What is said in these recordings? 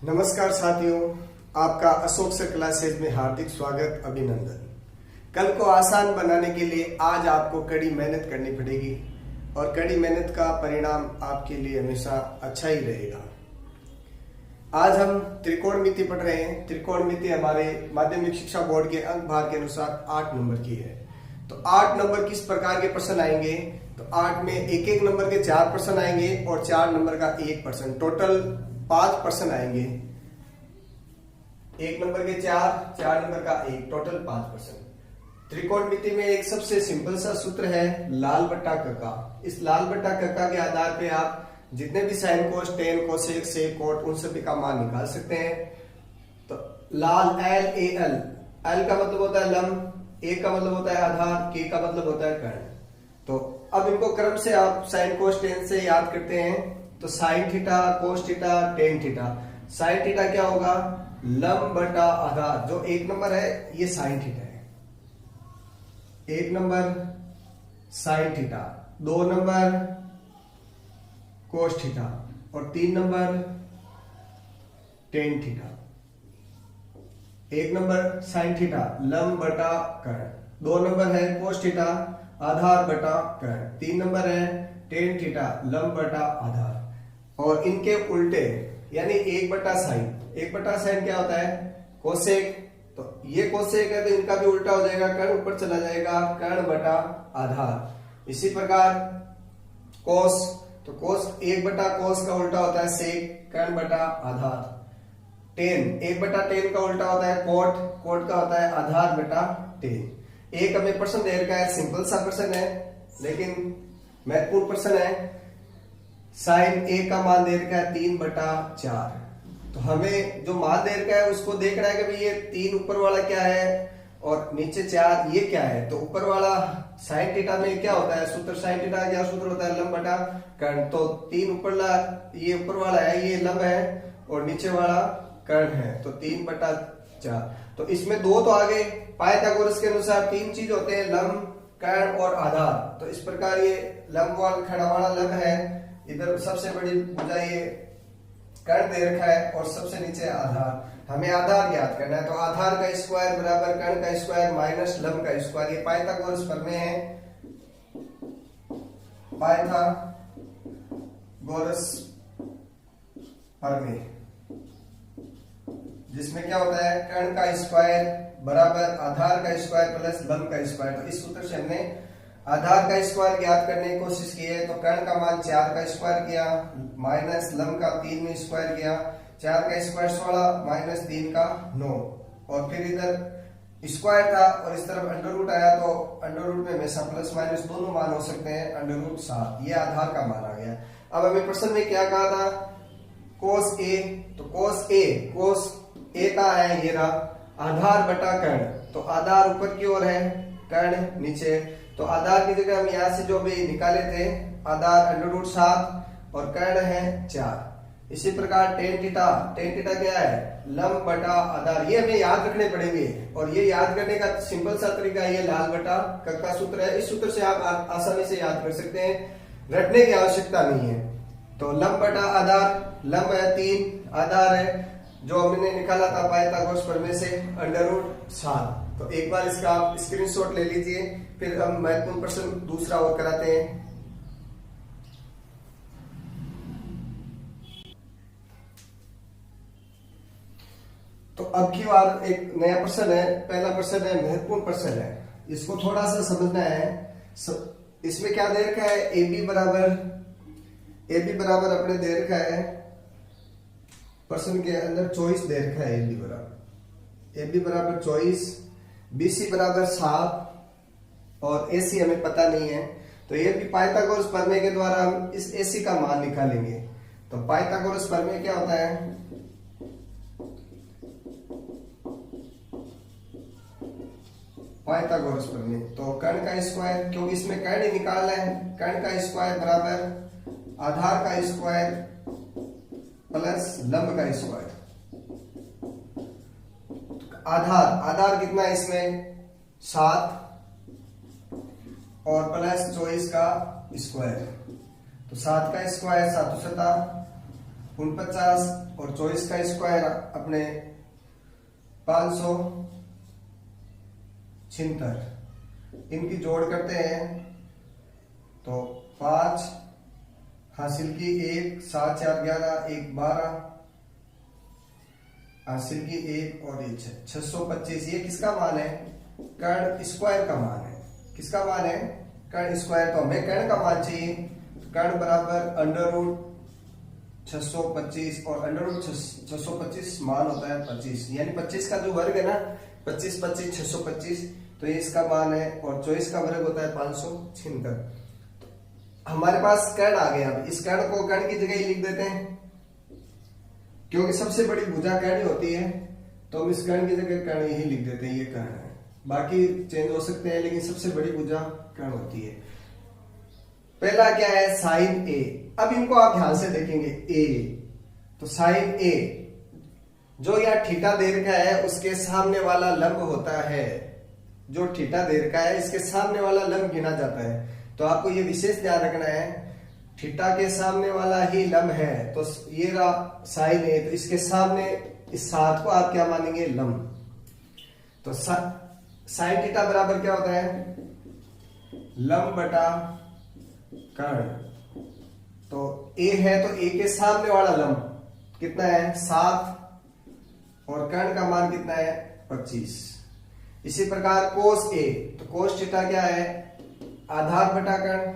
नमस्कार साथियों, आपका अशोक सर क्लासेज में हार्दिक स्वागत, अभिनंदन। कल को आसान बनाने के लिए आज आपको कड़ी मेहनत करनी पड़ेगी और कड़ी मेहनत का परिणाम आपके लिए हमेशा अच्छा ही रहेगा। आज हम त्रिकोणमिति पढ़ रहे हैं। त्रिकोणमिति हमारे माध्यमिक शिक्षा बोर्ड के अंक भार के अनुसार 8 नंबर की है। तो 8 नंबर किस प्रकार के प्रश्न आएंगे? तो 8 में एक एक नंबर के 4 प्रश्न आएंगे और 4 नंबर का 1 प्रश्न, टोटल 5 प्रश्न आएंगे। 1 नंबर के 4 नंबर का 1, टोटल 5 प्रश्न। त्रिकोणमिति में एक सबसे सिंपल सा सूत्र है लाल बट्टा कक्का। इस लाल बट्टा कक्का के आधार पे आप जितने भी साइन कोस, टेन, कोसेक, सेक, कोट, उन सभी का मान निकाल सकते हैं। तो लाल एल ए एल, एल का मतलब होता है लंब, ए का मतलब होता है आधार, के का मतलब होता है कर्ण। तो अब इनको क्रम से आप साइन कोस टेन से याद करते हैं। तो sine theta, cos theta, tan theta. Sine theta क्या होगा? लंब बटा आधार। जो 1 नंबर है ये साइन थीटा है, 1 number sine theta, 2 number cos theta और 3 number tan theta. 1 number sine theta लंब बटा कर्ण, 2 नंबर है कोस थीटा आधार बटा कर्ण, 3 नंबर है टेन थीटा लंब बटा आधार। और इनके उल्टे यानी 1 बटा साइन। 1 बटा साइन क्या होता है? कोसेक। तो ये कोसेक है तो इनका भी उल्टा हो जाएगा, कर्ण ऊपर चला जाएगा, कर्ण बटा आधार। इसी प्रकार कोस, तो कोस 1 बटा कोस का उल्टा होता है सेक, कर्ण बटा आधार। टेन, 1 बटा टेन का उल्टा होता है कोट, कोट का होता है आधार बटा टेन। एक हमें प्रश्न दे रखा है, सिंपल सा प्रश्न है लेकिन महत्वपूर्ण प्रश्न है। साइन ए का मान दे रखा है 3 बटा 4। तो हमें जो मान दे रखा है उसको देख रहा है कि भाई ये 3 ऊपर वाला क्या है और नीचे 4 ये क्या है। तो ऊपर वाला साइन थीटा में क्या होता है सूत्र? साइन थीटा का क्या सूत्र होता है? लंब बटा कर्ण। तो 3 ऊपरला, ये ऊपर वाला है ये लंब है और नीचे वाला कर्ण है, तो 3 बटा 4। तो इसमें 2 तो आ गए। पाइथागोरस के अनुसार 3 चीज होते हैं, लंब, कर्ण और आधार। तो इस प्रकार ये लंब वाला खड़ा वाला लंब है, इधर सबसे बड़ी भुजा ये कर्ण दे रखा है और सबसे नीचे आधार। हमें आधार ज्ञात करना है। तो आधार का स्क्वायर बराबर कर्ण का स्क्वायर माइनस लंब का स्क्वायर। ये पाइथागोरस प्रमेय है, पाइथागोरस प्रमेय, जिसमें क्या होता है? कर्ण का स्क्वायर बराबर आधार का स्क्वायर प्लस लंब का स्क्वायर। तो इस सूत्र से हमने आधार का स्क्वायर ज्ञात करने की कोशिश की है। तो कर्ण का मान 4 का स्क्वायर किया माइनस लंब का 3 में स्क्वायर किया, 4 का स्क्वायर 16 माइनस 3 का 9। और फिर इधर स्क्वायर था और इस तरफ अंडर रूट आया, तो अंडर रूट में हमेशा प्लस माइनस दोनों मान हो सकते हैं, अंडर रूट 7। ये आधार का मान आ गया। अब हमें प्रश्न में क्या कहा था? कोस ए। तो कोस ए का है ये रहा आधार बटा कर्ण। तो आधार ऊपर की ओर है, कर्ण नीचे। तो आधार की जगह हम यहां से जो भी निकाले थे आधार अंडर रूट 7 और कर्ण है 4। इसी प्रकार टेन थीटा क्या है? लंब बटा आधार। ये हमें याद रखने पड़ेंगे और ये याद करने का सिंपल सा तरीका ये लाल बटा कक्का सूत्र है। इस सूत्र से आप आसानी से याद कर सकते हैं, रटने की आवश्यकता नहीं है। तो लंब बटा आधार, लंब है 3, आधार है जो हमने निकाला था पाइथागोरस प्रमेय से अंडर रूट 7। तो एक बार इसका आप स्क्रीनशॉट ले लीजिए, फिर हम महत्वपूर्ण प्रश्न दूसरा और कराते हैं। तो अब की बार एक नया प्रश्न है। पहला प्रश्न है, महत्वपूर्ण प्रश्न है, इसको थोड़ा सा समझना है। इसमें क्या दे रखा है? ए बी बराबर अपने दे रखा है, प्रश्न के अंदर 24 दे रखा है। ए बी बराबर 24, BC बराबर 7 और AC हमें पता नहीं है। तो ये भी पाइथागोरस प्रमेय के द्वारा हम इस AC का मान निकालेंगे। तो पाइथागोरस प्रमेय क्या होता है? पाइथागोरस प्रमेय, तो कर्ण का स्क्वायर, क्योंकि इसमें कर्ण ही निकालना है, कर्ण का स्क्वायर बराबर आधार का स्क्वायर प्लस लंब का स्क्वायर। आधार कितना है इसमें? 7 और प्लस 24 का स्क्वायर। तो 7 का स्क्वायर 7 7 49 और 24 का स्क्वायर अपने 576। इनकी जोड़ करते हैं तो 5 हासिल की 1, 7 4 11, 1 12 हासिल की 1 और 1 625। ये किसका मान है? कर्ण स्क्वायर का मान है। किसका मान है? कर्ण स्क्वायर। तो हमें कर्ण का मान चाहिए। कर्ण बराबर अंडर रूट 625 और अंडर रूट 625 मान होता है 25, यानी 25 का जो वर्ग है ना, 25 25 625, तो ये इसका मान है। और 24 का वर्ग होता है 576। हमारे पास कर्ण आ गया। अब इस कर्ण को कर्ण की जगह ही लिख देते हैं, क्योंकि सबसे बड़ी भुजा कर्ण होती है, तो हम इस कर्ण की जगह कर्ण ही लिख देते हैं। ये कर्ण है, बाकी चेंज हो सकते हैं, लेकिन सबसे बड़ी भुजा कर्ण होती है। पहला क्या है? साइन ए। अब इनको आप ध्यान से देखेंगे। ए, तो साइन ए जो यहाँ थीटा दे रखा है उसके सामने वाला लंब होता है। जो थीटा दे रखा है इसके सामने वाला लंब गिना जाता है। तो आपको ये विशेष ध्यान रखना है, थीटा के सामने वाला ही लंब है। तो ये रहा साइन ए, तो इसके सामने इस 7 को आप क्या मानेंगे? लंब। तो साइन थीटा बराबर क्या होता है? लंब बटा कर्ण। तो ए है, तो ए के सामने वाला लंब कितना है? 7, और कर्ण का मान कितना है? 25। इसी प्रकार कोस ए, तो कोस थीटा क्या है? आधार बटा कर्ण,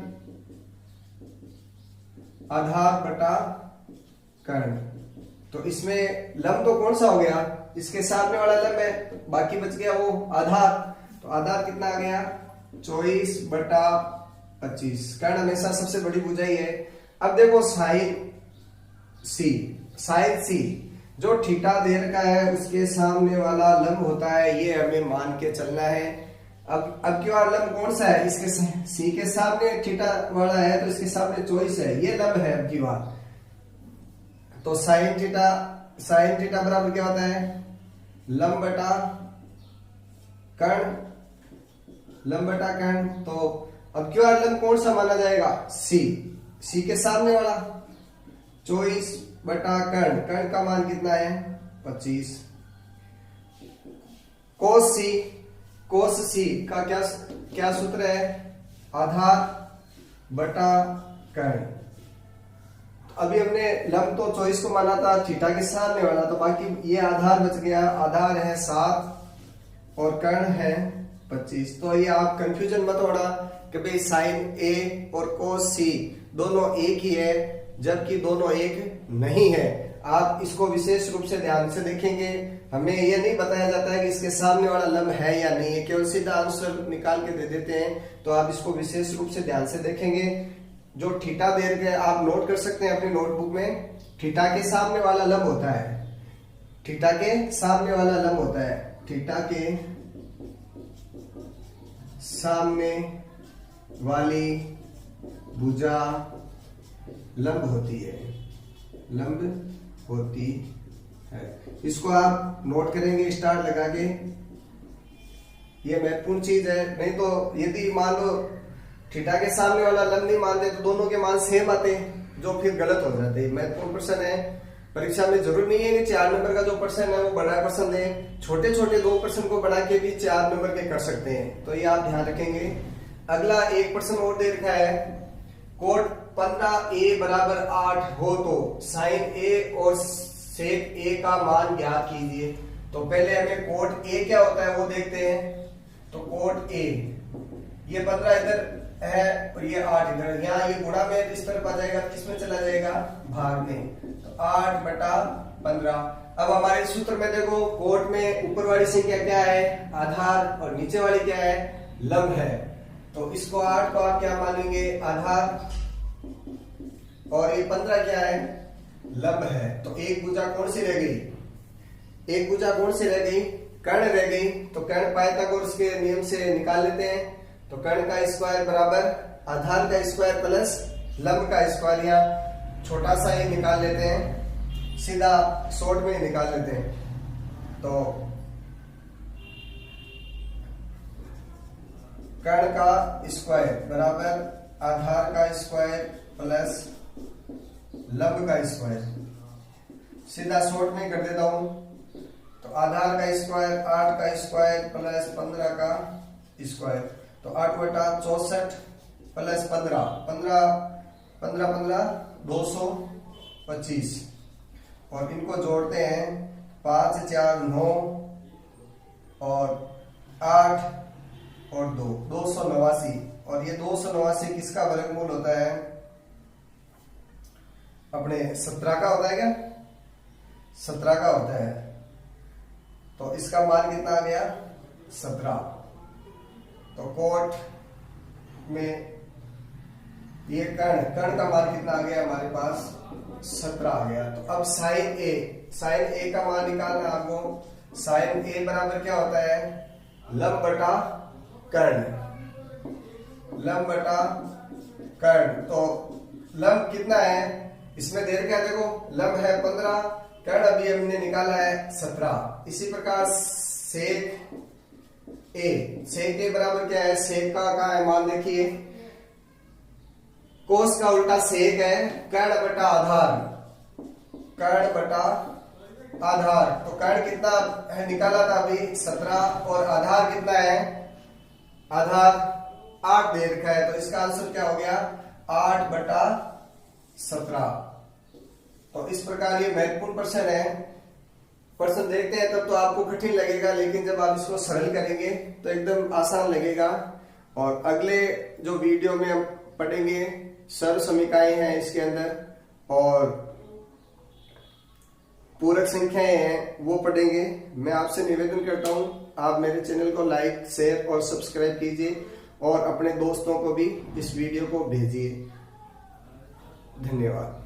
आधार बटा कर्ण। तो इसमें लंब तो कौन सा हो गया? इसके सामने वाला लंब है, बाकी बच गया वो आधार। तो आधार कितना आ गया? 24 बटा 25। कर्ण हमेशा सबसे बड़ी भुजा ही है। अब देखो साइन सी, साइन सी जो थीटा दे रखा है उसके सामने वाला लंब होता है, ये हमें मान के चलना है। अब क्यों लंब कौन सा है? इसके सी के सामने थीटा वाला है, तो इसके सामने 24 है, ये लंब है अब की बार। तो साइन थीटा बराबर क्या होता है? लंब बटा कर्ण, लंब बटा कर्ण। तो अब क्यों लंब कौन सा माना जाएगा? सी के सामने वाला 24 बटा कर्ण। कर्ण का मान कितना है? 25। कोस सी का क्या सूत्र है? आधार बटा कर्ण। अभी हमने लंब तो 24 को माना था, थीटा के सामने वाला, तो बाकी ये आधार बच गया। आधार है 7 और कर्ण है 25। तो ये आप कंफ्यूजन मत होना कि भाई साइन ए और कोस सी दोनों एक ही है, जबकि दोनों एक नहीं है। आप इसको विशेष रूप से ध्यान से देखेंगे। हमें यह नहीं बताया जाता है कि इसके सामने वाला लंब है या नहीं है, केवल सीधा आंसर निकाल के दे देते हैं। तो आप इसको विशेष रूप से ध्यान से देखेंगे। जो थीटा दे रखे आप नोट कर सकते हैं अपनी नोटबुक में। थीटा के सामने वाला लंब होता है, थीटा के सामने वाला लंब होता है, थीटा के सामने वाली भुजा लंब होती है, लंब होती है। इसको आप नोट करेंगे स्टार लगा के। ये महत्वपूर्ण चीज है। नहीं तो यदि मान लो थीटा के सामने वाला लंब नहीं मानते तो दोनों के मान सेम आते हैं, जो फिर गलत हो जाते हैं। महत्वपूर्ण प्रश्न है परीक्षा में। जरूर नहीं है कि 4 नंबर का जो प्रश्न है वो बड़ा प्रश्न है, छोटे छोटे 2 प्रश्न को बना के भी 4 नंबर के कर सकते हैं। तो ये आप ध्यान रखेंगे। अगला एक प्रश्न और दे रखा है, कोट 15a बराबर 8 हो तो साइन ए और सेक ए का मान ज्ञात कीजिए। तो पहले हमें कोट ए क्या होता है वो देखते हैं। तो कोट ए, ये 15 इधर है और ये 8 इधर, यहाँ ये गुणा में इस तरफ आ जाएगा, किसमें चला जाएगा? भाग में। तो 8 बटा 15। अब हमारे सूत्र में देखो, कोट में ऊपर वाली संख्या क्या है? आधार, और नीचे वाली क्या है? लंब है। तो इसको 8 को आप क्या मानेंगे? आधार, और ये 15 क्या है? लंब है। तो एक भुजा कौन सी रह गई? एक भुजा कौन सी रह गई? कर्ण रह गई। तो कर्ण पाइथागोरस के नियम से निकाल लेते हैं। तो कर्ण का स्क्वायर बराबर आधार का स्क्वायर प्लस लंब का स्क्वायर, या छोटा सा ही निकाल लेते हैं, सीधा शॉर्ट में ही निकाल लेते हैं। तो कर्ण का स्क्वायर बराबर आधार का स्क्वायर प्लस लंब का स्क्वायर। सीधा शॉर्ट में कर देता हूं। तो आधार का स्क्वायर 8 का स्क्वायर प्लस 15 का स्क्वायर, तो 8 बटा 64 प्लस 15 225, और इनको जोड़ते हैं 5 4 9 और 8 और 2 289, और ये 289 किसका वर्गमूल होता है? अपने 17 का होता है क्या? 17 का होता है। तो इसका मान कितना आ गया? 17। तो कोट में ये कर्ण का मान कितना आ गया हमारे पास? 17 आ गया। तो अब साइन ए का मान निकालना आपको। साइन ए बराबर क्या होता है? लंब बटा कर्ण, लंब बटा कर्ण। तो लंब कितना है इसमें? देर क्या, देखो लंब है 15, कर्ण अभी हमने निकाला है 17। इसी प्रकार सेक ए बराबर क्या है? सेक का है मान, देखिए कोस का उल्टा सेक है, कर्ण बटा आधार, कर्ण बटा आधार। तो कर्ण कितना है निकाला था अभी? 17, और आधार कितना है? आधार 8 दे रखा है। तो इसका आंसर क्या हो गया? 8 बटा 17। तो इस प्रकार ये महत्वपूर्ण प्रश्न है। प्रश्न देखते हैं तब तो आपको कठिन लगेगा, लेकिन जब आप इसको सरल करेंगे तो एकदम आसान लगेगा। और अगले जो वीडियो में हम पढ़ेंगे सर्व समीकरण हैं इसके अंदर, और पूरक संख्याएं हैं वो पढ़ेंगे। मैं आपसे निवेदन करता हूं आप मेरे चैनल को लाइक शेयर और सब्सक्राइब कीजिए, और अपने दोस्तों को भी इस वीडियो को भेजिए। धन्यवाद।